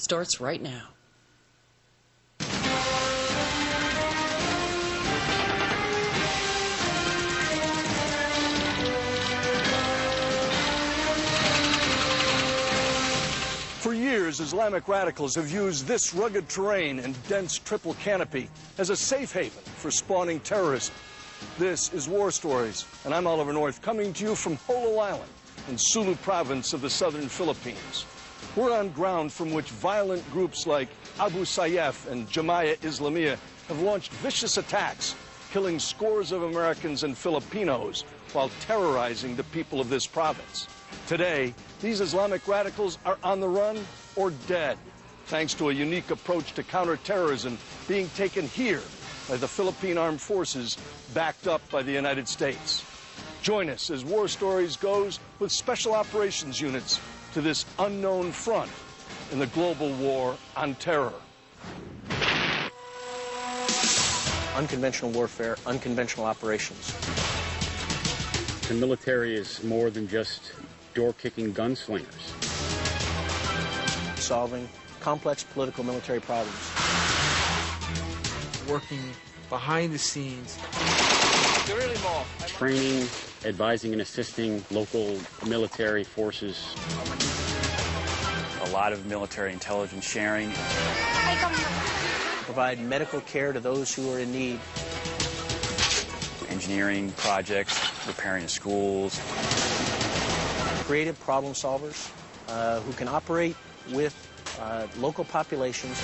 starts right now. For years, Islamic radicals have used this rugged terrain and dense triple canopy as a safe haven for spawning terrorism. This is War Stories, and I'm Oliver North, coming to you from Holo Island in Sulu province of the southern Philippines. We're on ground from which violent groups like Abu Sayyaf and Jamaya Islamiyah have launched vicious attacks, killing scores of Americans and Filipinos while terrorizing the people of this province. Today, these Islamic radicals are on the run or dead, thanks to a unique approach to counterterrorism being taken here by the Philippine Armed Forces, backed up by the United States. Join us as War Stories goes with special operations units to this unknown front in the global war on terror. Unconventional warfare, unconventional operations. The military is more than just door-kicking gunslingers. Solving complex political military problems. Working behind the scenes. Training, advising and assisting local military forces. A lot of military intelligence sharing. Provide medical care to those who are in need. Engineering projects, repairing schools. Creative problem solvers who can operate with local populations.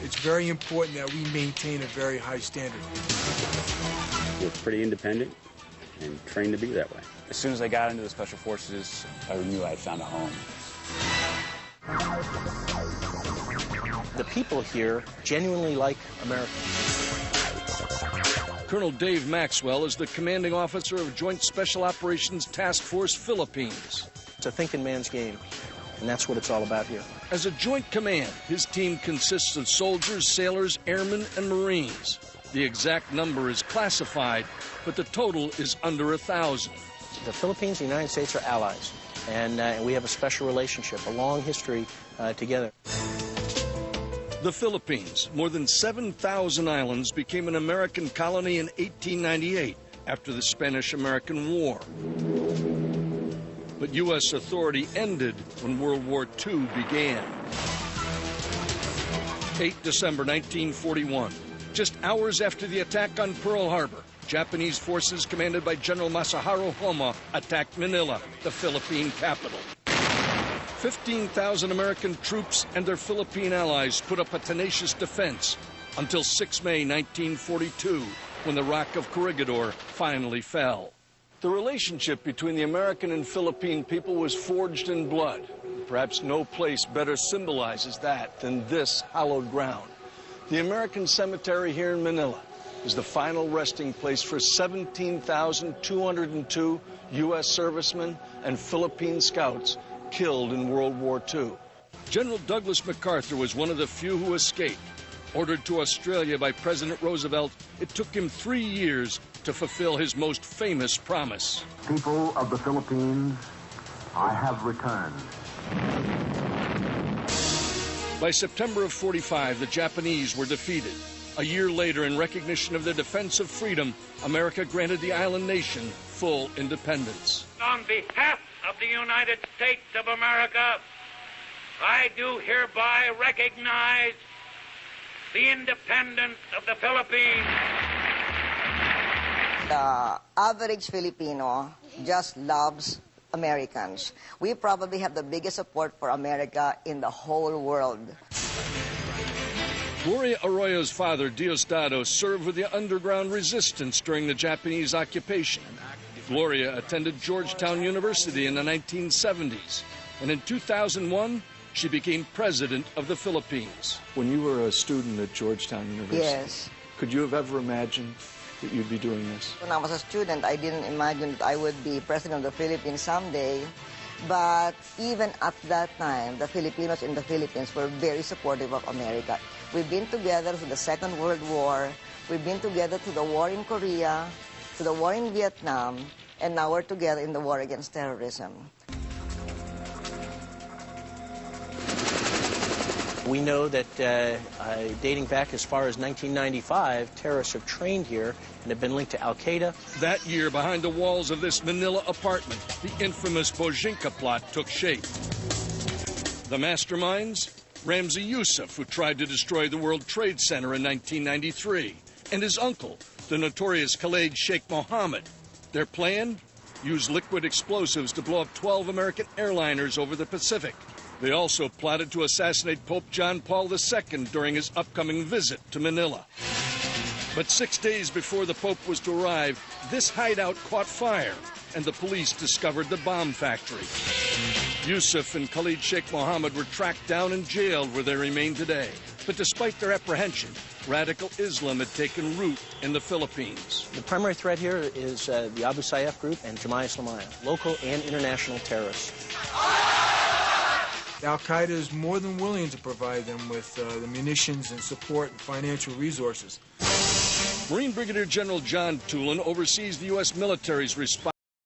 It's very important that we maintain a very high standard. We're pretty independent and trained to be that way. As soon as I got into the Special Forces, I knew I had found a home. The people here genuinely like America. Colonel Dave Maxwell is the commanding officer of Joint Special Operations Task Force Philippines. It's a thinking man's game, and that's what it's all about here. As a joint command, his team consists of soldiers, sailors, airmen, and Marines. The exact number is classified, but the total is under 1,000. The Philippines and the United States are allies, and we have a special relationship, a long history together. The Philippines, more than 7,000 islands, became an American colony in 1898 after the Spanish-American War. But U.S. authority ended when World War II began. 8 December 1941, just hours after the attack on Pearl Harbor, Japanese forces commanded by General Masaharu Homma attacked Manila, the Philippine capital. 15,000 American troops and their Philippine allies put up a tenacious defense until 6 May 1942, when the Rock of Corregidor finally fell. The relationship between the American and Philippine people was forged in blood. Perhaps no place better symbolizes that than this hallowed ground. The American cemetery here in Manila is the final resting place for 17,202 U.S. servicemen and Philippine scouts killed in World War II. General Douglas MacArthur was one of the few who escaped. Ordered to Australia by President Roosevelt, it took him 3 years to fulfill his most famous promise. People of the Philippines, I have returned. By September of '45, the Japanese were defeated. A year later, in recognition of their defense of freedom, America granted the island nation full independence. On behalf of the United States of America, I do hereby recognize the independence of the Philippines. The average Filipino just loves Americans. We probably have the biggest support for America in the whole world. Gloria Arroyo's father, Diosdado, served with the underground resistance during the Japanese occupation. Gloria attended Georgetown University in the 1970s, and in 2001, she became president of the Philippines. When you were a student at Georgetown University, Yes. Could you have ever imagined that you'd be doing this? When I was a student, I didn't imagine that I would be president of the Philippines someday. But even at that time, the Filipinos in the Philippines were very supportive of America. We've been together through the Second World War. We've been together through the war in Korea, through the war in Vietnam, and now we're together in the war against terrorism. We know that dating back as far as 1995, terrorists have trained here and have been linked to Al-Qaeda. That year, behind the walls of this Manila apartment, the infamous Bojinka plot took shape. The masterminds? Ramzi Youssef, who tried to destroy the World Trade Center in 1993, and his uncle, the notorious Khalid Sheikh Mohammed. Their plan? Use liquid explosives to blow up 12 American airliners over the Pacific. They also plotted to assassinate Pope John Paul II during his upcoming visit to Manila. But 6 days before the Pope was to arrive, this hideout caught fire, and the police discovered the bomb factory. Youssef and Khalid Sheikh Mohammed were tracked down and jailed where they remain today. But despite their apprehension, radical Islam had taken root in the Philippines. The primary threat here is the Abu Sayyaf group and Jemaah Islamiyah, local and international terrorists. Al-Qaeda is more than willing to provide them with the munitions and support and financial resources. Marine Brigadier General John Tulin oversees the U.S. military's response